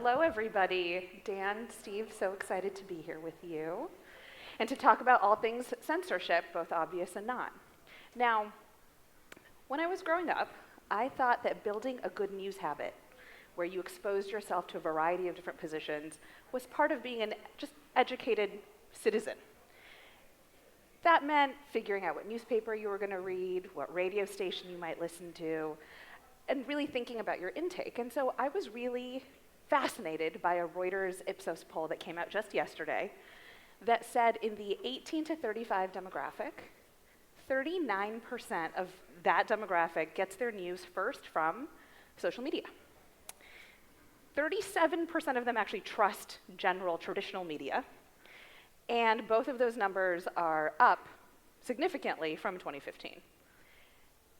Hello, everybody. Dan, Steve, so excited to be here with you and to talk about all things censorship, both obvious and not. Now, when I was growing up, I thought that building a good news habit, where you exposed yourself to a variety of different positions, was part of being an just educated citizen. That meant figuring out what newspaper you were going to read, what radio station you might listen to, and really thinking about your intake. And so I was really fascinated by a Reuters Ipsos poll that came out just yesterday that said in the 18 to 35 demographic, 39% of that demographic gets their news first from social media. 37% of them actually trust general traditional media, and both of those numbers are up significantly from 2015.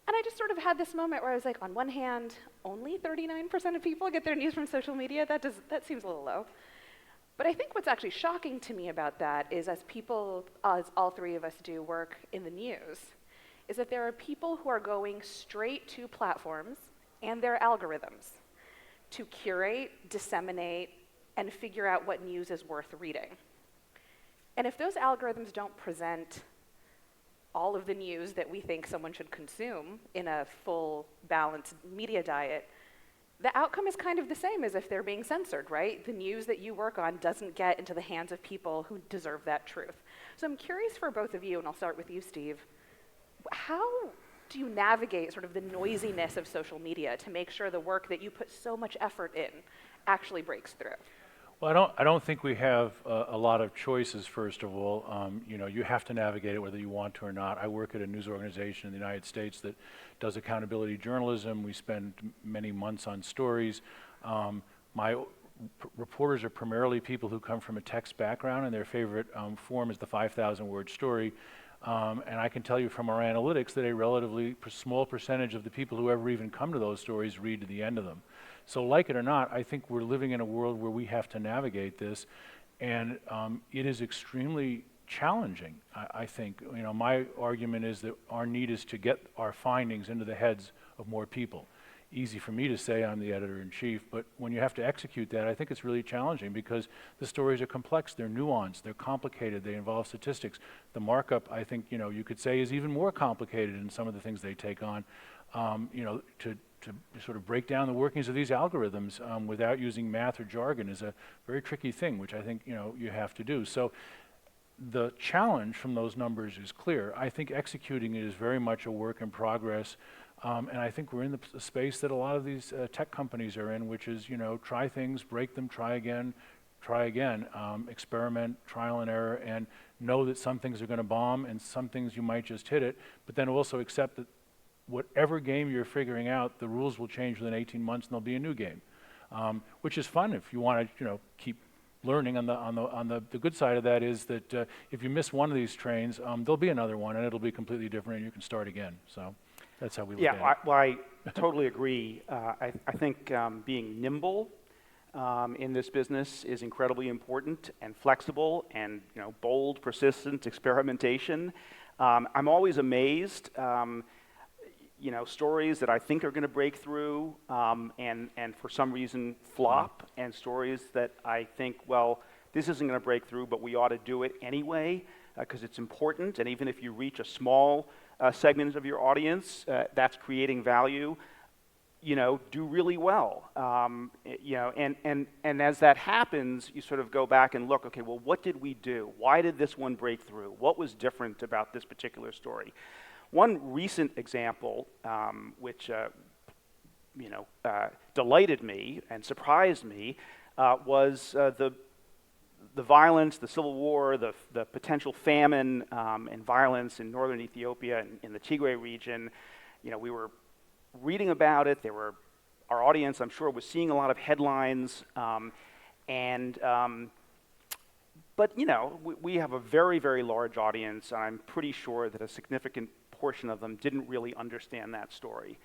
And I just sort of had this moment where I was like, on one hand, only 39% of people get their news from social media? That seems a little low. But I think what's actually shocking to me about that is as people, as all three of us do work in the news, is that there are people who are going straight to platforms and their algorithms to curate, disseminate, and figure out what news is worth reading. And if those algorithms don't present all of the news that we think someone should consume in a full, balanced media diet, the outcome is kind of the same as if they're being censored, right? The news that you work on doesn't get into the hands of people who deserve that truth. So I'm curious for both of you, and I'll start with you, Steve. How do you navigate sort of the noisiness of social media to make sure the work that you put so much effort in actually breaks through? Well, I don't think we have a lot of choices, first of all. You have to navigate it whether you want to or not. I work at a news organization in the United States that does accountability journalism. We spend many months on stories. My reporters are primarily people who come from a text background, and their favorite form is the 5,000-word story. And I can tell you from our analytics that a relatively small percentage of the people who ever even come to those stories read to the end of them. So like it or not, I think we're living in a world where we have to navigate this, and it is extremely challenging, I think. My argument is that our need is to get our findings into the heads of more people. Easy for me to say, I'm the editor-in-chief, but when you have to execute that, I think it's really challenging because the stories are complex, they're nuanced, they're complicated, they involve statistics. The markup, I think, you could say is even more complicated in some of the things they take on, to sort of break down the workings of these algorithms without using math or jargon is a very tricky thing, which I think, you have to do. So the challenge from those numbers is clear. I think executing it is very much a work in progress. And I think we're in the space that a lot of these tech companies are in, which is, try things, break them, try again, experiment, trial and error, and know that some things are going to bomb and some things you might just hit it, but then also accept that whatever game you're figuring out, the rules will change within 18 months and there'll be a new game, which is fun if you want to, keep learning. On the good side of that is that if you miss one of these trains, there'll be another one and it'll be completely different and you can start again. So that's how we look at it. Yeah, I totally agree. I think being nimble in this business is incredibly important, and flexible, and bold, persistent experimentation. I'm always amazed. Stories that I think are going to break through and for some reason flop, and stories that I think, well, this isn't going to break through, but we ought to do it anyway because it's important, and even if you reach a small segment of your audience that's creating value, do really well. And as that happens, you sort of go back and look, okay, well, what did we do? Why did this one break through? What was different about this particular story? One recent example, which delighted me and surprised me, was the violence, the civil war, the potential famine and violence in northern Ethiopia and in the Tigray region. We were reading about it. Our audience, I'm sure, was seeing a lot of headlines, but we have a very, very large audience, and I'm pretty sure that a significant portion of them didn't really understand that story.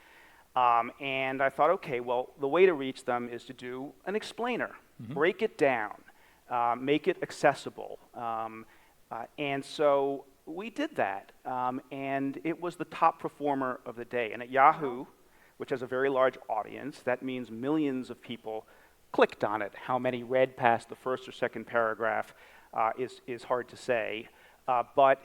And I thought, okay, well, the way to reach them is to do an explainer, break it down, make it accessible. And so we did that, and it was the top performer of the day. And at Yahoo, which has a very large audience, that means millions of people clicked on it. How many read past the first or second paragraph is hard to say. But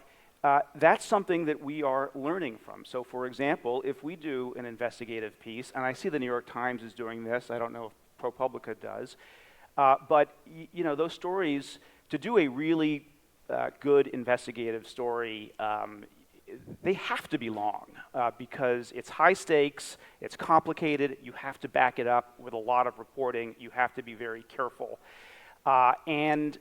that's something that we are learning from. So for example, if we do an investigative piece, and I see the New York Times is doing this, I don't know if ProPublica does, but you know, those stories, to do a really good investigative story, they have to be long because it's high stakes, it's complicated, you have to back it up with a lot of reporting, you have to be very careful. And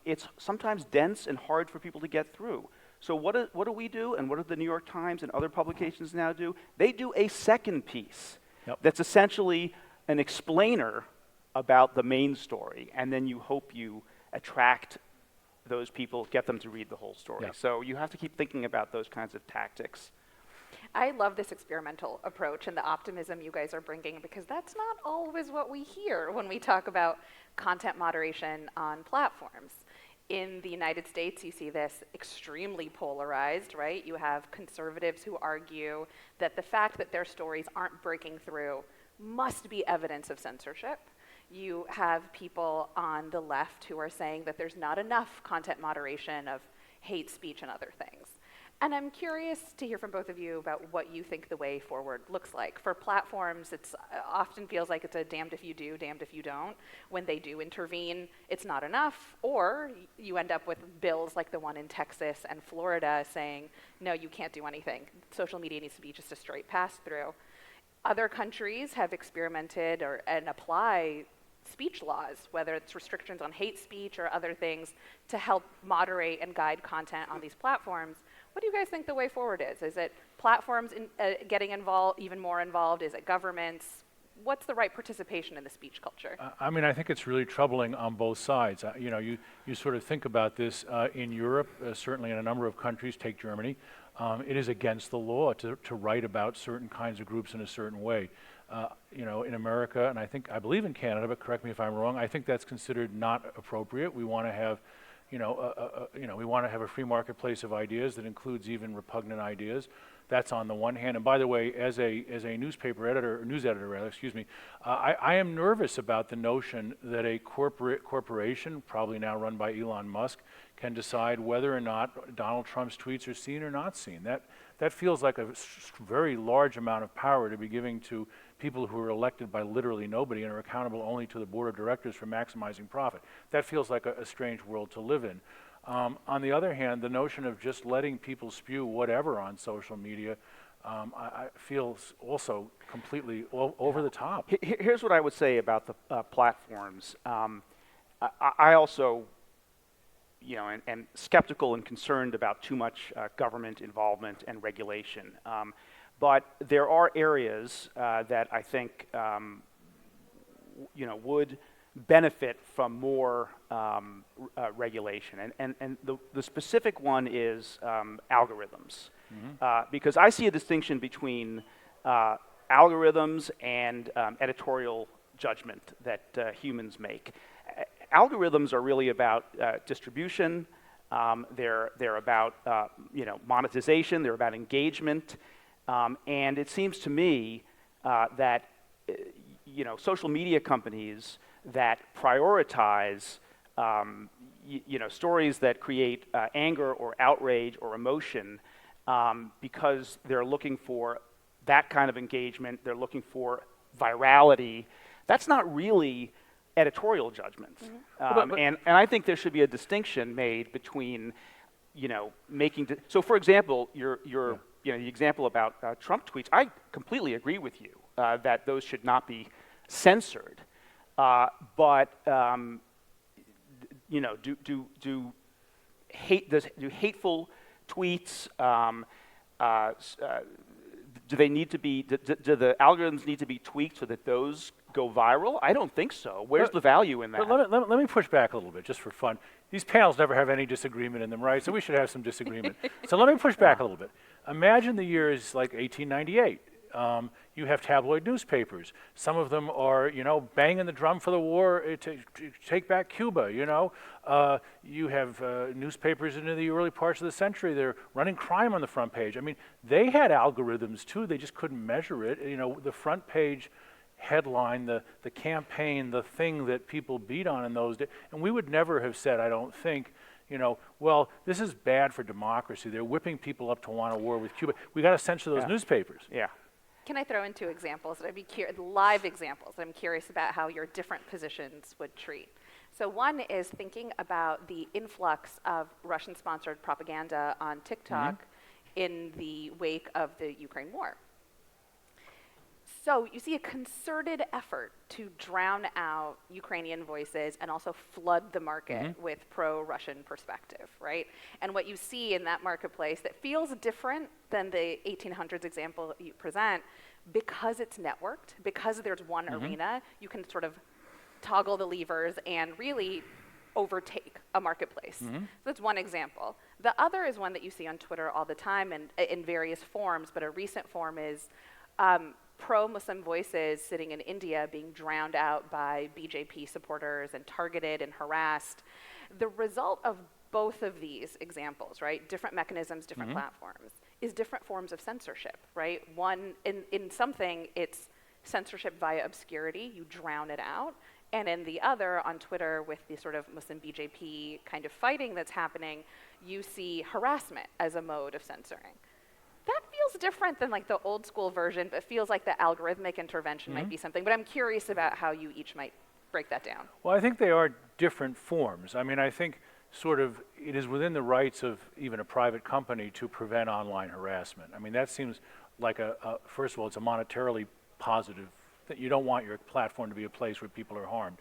it's sometimes dense and hard for people to get through. So what do we do, and what do the New York Times and other publications now do? They do a second piece that's essentially an explainer about the main story, and then you hope you attract those people, get them to read the whole story. Yeah. So you have to keep thinking about those kinds of tactics. I love this experimental approach and the optimism you guys are bringing, because that's not always what we hear when we talk about content moderation on platforms. In the United States, you see this extremely polarized, right? You have conservatives who argue that the fact that their stories aren't breaking through must be evidence of censorship. You have people on the left who are saying that there's not enough content moderation of hate speech and other things. And I'm curious to hear from both of you about what you think the way forward looks like. For platforms, it often feels like it's a damned if you do, damned if you don't. When they do intervene, it's not enough, or you end up with bills like the one in Texas and Florida saying, no, you can't do anything. Social media needs to be just a straight pass-through. Other countries have experimented and apply speech laws, whether it's restrictions on hate speech or other things, to help moderate and guide content on these platforms. What do you guys think the way forward is? Is it platforms getting involved, even more involved? Is it governments? What's the right participation in the speech culture? I mean, I think it's really troubling on both sides. You know, you sort of think about this in Europe, certainly in a number of countries, take Germany. It is against the law to write about certain kinds of groups in a certain way. You know, in America, and I believe in Canada, but correct me if I'm wrong, I think that's considered not appropriate. We want to have, we want to have a free marketplace of ideas that includes even repugnant ideas. That's on the one hand. And by the way, as a newspaper editor, or news editor rather, excuse me, I am nervous about the notion that a corporation, probably now run by Elon Musk, can decide whether or not Donald Trump's tweets are seen or not seen. That feels like a very large amount of power to be giving to people who are elected by literally nobody and are accountable only to the board of directors for maximizing profit. That feels like a strange world to live in. On the other hand, the notion of just letting people spew whatever on social media I feels also completely over the top. Here's what I would say about the platforms. I also, am skeptical and concerned about too much government involvement and regulation. But there are areas that I think, would benefit from more regulation. And the specific one is algorithms. Mm-hmm. Because I see a distinction between algorithms and editorial judgment that humans make. Algorithms are really about distribution. They're about monetization. They're about engagement. And it seems to me that social media companies that prioritize stories that create anger or outrage or emotion because they're looking for that kind of engagement, they're looking for virality, that's not really editorial judgment. Mm-hmm. And I think there should be a distinction made between making so for example the example about Trump tweets, I completely agree with you that those should not be censored. But do hateful tweets? Do they need to be? Do the algorithms need to be tweaked so that those go viral? I don't think so. Where's the value in that? Let me push back a little bit, just for fun. These panels never have any disagreement in them, right? So we should have some disagreement. So let me push back a little bit. Imagine the year is like 1898. You have tabloid newspapers. Some of them are, banging the drum for the war to take back Cuba, You have newspapers into the early parts of the century. They're running crime on the front page. I mean, they had algorithms too. They just couldn't measure it. The front page headline, the campaign, the thing that people beat on in those days. And we would never have said, I don't think, you know, well, this is bad for democracy. They're whipping people up to want a war with Cuba. We got to censor those newspapers. Yeah. Can I throw in two examples that I'd be live examples that I'm curious about how your different positions would treat? So one is thinking about the influx of Russian-sponsored propaganda on TikTok in the wake of the Ukraine war. So you see a concerted effort to drown out Ukrainian voices and also flood the market with pro-Russian perspective, right? And what you see in that marketplace that feels different than the 1800s example you present, because it's networked, because there's one arena, you can sort of toggle the levers and really overtake a marketplace. So that's one example. The other is one that you see on Twitter all the time and in various forms, but a recent form is pro-Muslim voices sitting in India being drowned out by BJP supporters and targeted and harassed. The result of both of these examples, right, different mechanisms, different platforms, is different forms of censorship, right? One, in something, it's censorship via obscurity, you drown it out. And in the other, on Twitter, with the sort of Muslim BJP kind of fighting that's happening, you see harassment as a mode of censoring. That feels different than like the old school version, but feels like the algorithmic intervention might be something. But I'm curious about how you each might break that down. Well, I think they are different forms. I mean, I think sort of it is within the rights of even a private company to prevent online harassment. I mean, that seems like first of all, it's a monetarily positive that you don't want your platform to be a place where people are harmed.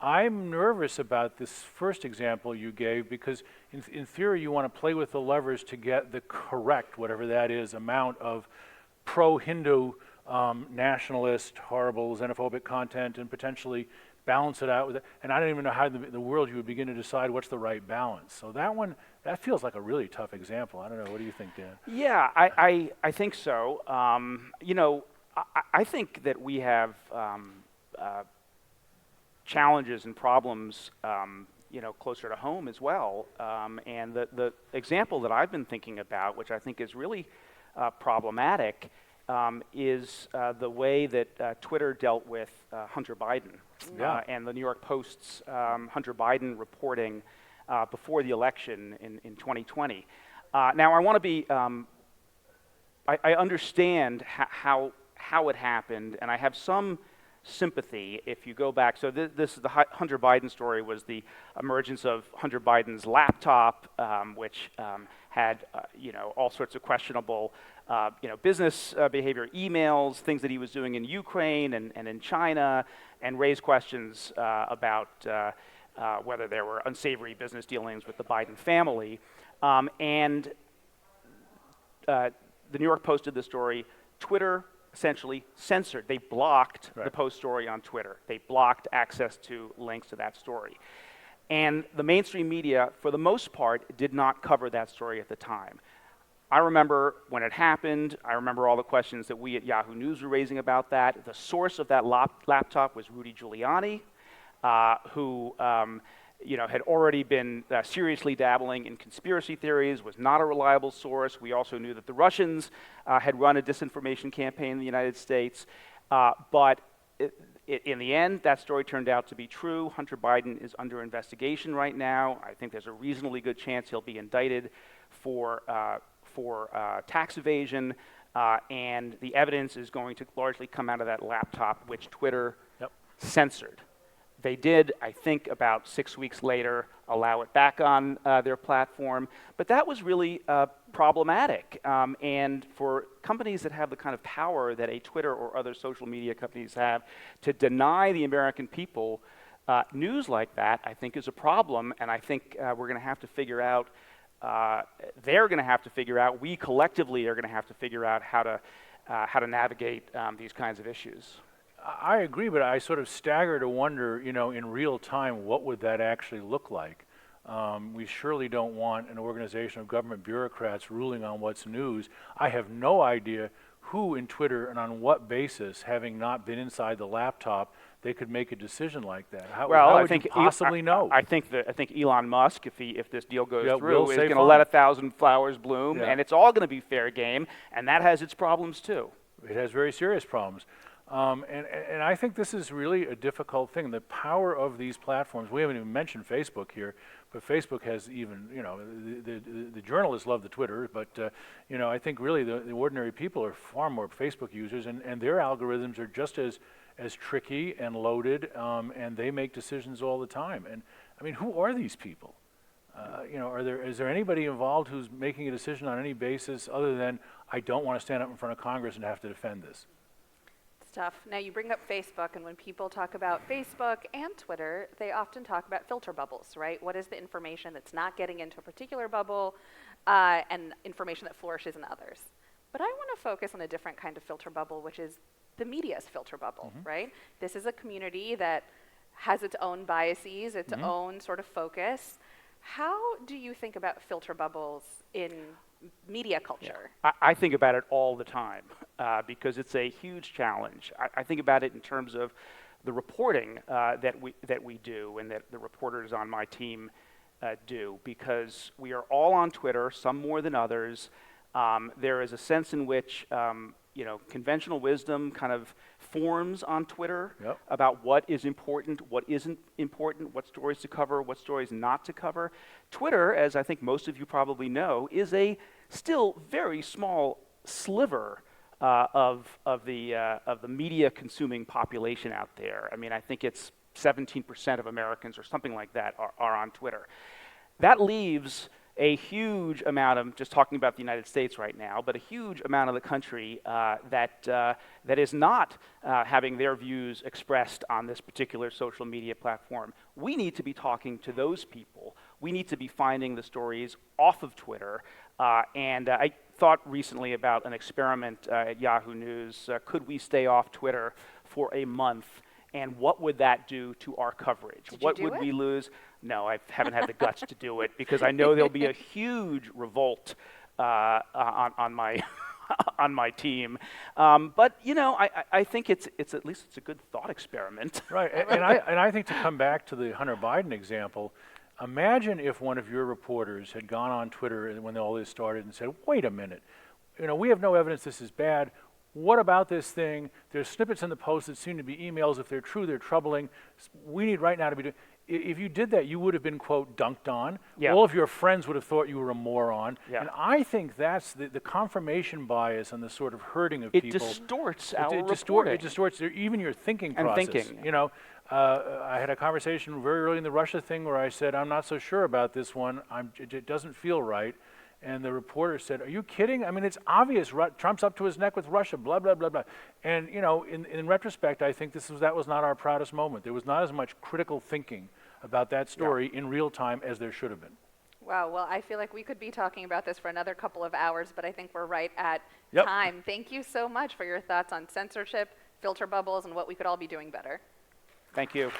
I'm nervous about this first example you gave because in theory you want to play with the levers to get the correct, whatever that is, amount of pro-Hindu, nationalist, horrible, xenophobic content and potentially balance it out with it. And I don't even know how in the world you would begin to decide what's the right balance. So that one, that feels like a really tough example. I don't know, what do you think, Dan? Yeah, I think so. You know, I think that we have challenges and problems, you know, closer to home as well. And the example that I've been thinking about, which I think is really problematic, is the way that Twitter dealt with Hunter Biden and the New York Post's Hunter Biden reporting before the election in 2020. Now, I want to be, I understand how it happened, and I have some sympathy if you go back. So this is the Hunter Biden story was the emergence of Hunter Biden's laptop, which had you know, all sorts of questionable you know, business behavior, emails, things that he was doing in Ukraine and in China, and raised questions about whether there were unsavory business dealings with the Biden family. And the New York Post did this story. Twitter essentially censored. They blocked the Post story on Twitter. They blocked access to links to that story. And the mainstream media, for the most part, did not cover that story at the time. I remember when it happened. I remember all the questions that we at Yahoo News were raising about that. The source of that laptop was Rudy Giuliani, who you know, had already been seriously dabbling in conspiracy theories, was not a reliable source. We also knew that the Russians had run a disinformation campaign in the United States. But in the end, that story turned out to be true. Hunter Biden is under investigation right now. I think there's a reasonably good chance he'll be indicted for tax evasion. And the evidence is going to largely come out of that laptop, which Twitter censored. They did, I think, about 6 weeks later, allow it back on their platform. But that was really problematic. And for companies that have the kind of power that a Twitter or other social media companies have to deny the American people news like that, I think is a problem. And I think we're going to have to figure out, they're going to have to figure out, we collectively are going to have to figure out how to navigate these kinds of issues. I agree, but I sort of stagger to wonder, you know, in real time, what would that actually look like? We surely don't want an organization of government bureaucrats ruling on what's news. I have no idea who in Twitter and on what basis, having not been inside the laptop, they could make a decision like that. How would you possibly know? I think Elon Musk, if this deal goes through, is going to let 1,000 flowers bloom, and it's all going to be fair game, and that has its problems too. It has very serious problems. And I think this is really a difficult thing. The power of these platforms, we haven't even mentioned Facebook here, but Facebook has even, the journalists love the Twitter, but, I think really the ordinary people are far more Facebook users, and their algorithms are just as tricky and loaded, and they make decisions all the time. And I mean, who are these people? Is there anybody involved who's making a decision on any basis other than, I don't want to stand up in front of Congress and have to defend this? Stuff. Now you bring up Facebook, and when people talk about Facebook and Twitter, they often talk about filter bubbles, right? What is the information that's not getting into a particular bubble, and information that flourishes in others? But I want to focus on a different kind of filter bubble, which is the media's filter bubble, right? This is a community that has its own biases, its own sort of focus. How do you think about filter bubbles in media culture? Yeah. I think about it all the time because it's a huge challenge. I think about it in terms of the reporting that we do and that the reporters on my team do, because we are all on Twitter, some more than others. There is a sense in which conventional wisdom kind of forms on Twitter about what is important, what isn't important, what stories to cover, what stories not to cover. Twitter, as I think most of you probably know, is a still very small sliver of the media consuming population out there. I mean, I think it's 17% of Americans or something like that are on Twitter. That leaves a huge amount of, just talking about the United States right now, but a huge amount of the country that is not having their views expressed on this particular social media platform. We need to be talking to those people. We need to be finding the stories off of Twitter. And I thought recently about an experiment at Yahoo News. Could we stay off Twitter for a month? And what would that do to our coverage? What would we lose? No, I haven't had the guts to do it because I know there'll be a huge revolt on my on my team. But I think it's at least it's a good thought experiment. Right, and I think to come back to the Hunter Biden example, imagine if one of your reporters had gone on Twitter when all this started and said, "Wait a minute, we have no evidence this is bad. What about this thing? There's snippets in the Post that seem to be emails. If they're true, they're troubling. We need right now to be doing." If you did that, you would have been, quote, dunked on. Yeah. All of your friends would have thought you were a moron. Yeah. And I think that's the confirmation bias and the sort of hurting of people. It distorts our reporting. It distorts even your thinking process. I had a conversation very early in the Russia thing where I said, I'm not so sure about this one. It doesn't feel right. And the reporter said, are you kidding? I mean, it's obvious. Trump's up to his neck with Russia, blah, blah, blah, blah. And, in retrospect, I think that was not our proudest moment. There was not as much critical thinking about that story in real time as there should have been. Wow, well, I feel like we could be talking about this for another couple of hours, but I think we're right at time. Thank you so much for your thoughts on censorship, filter bubbles, and what we could all be doing better. Thank you.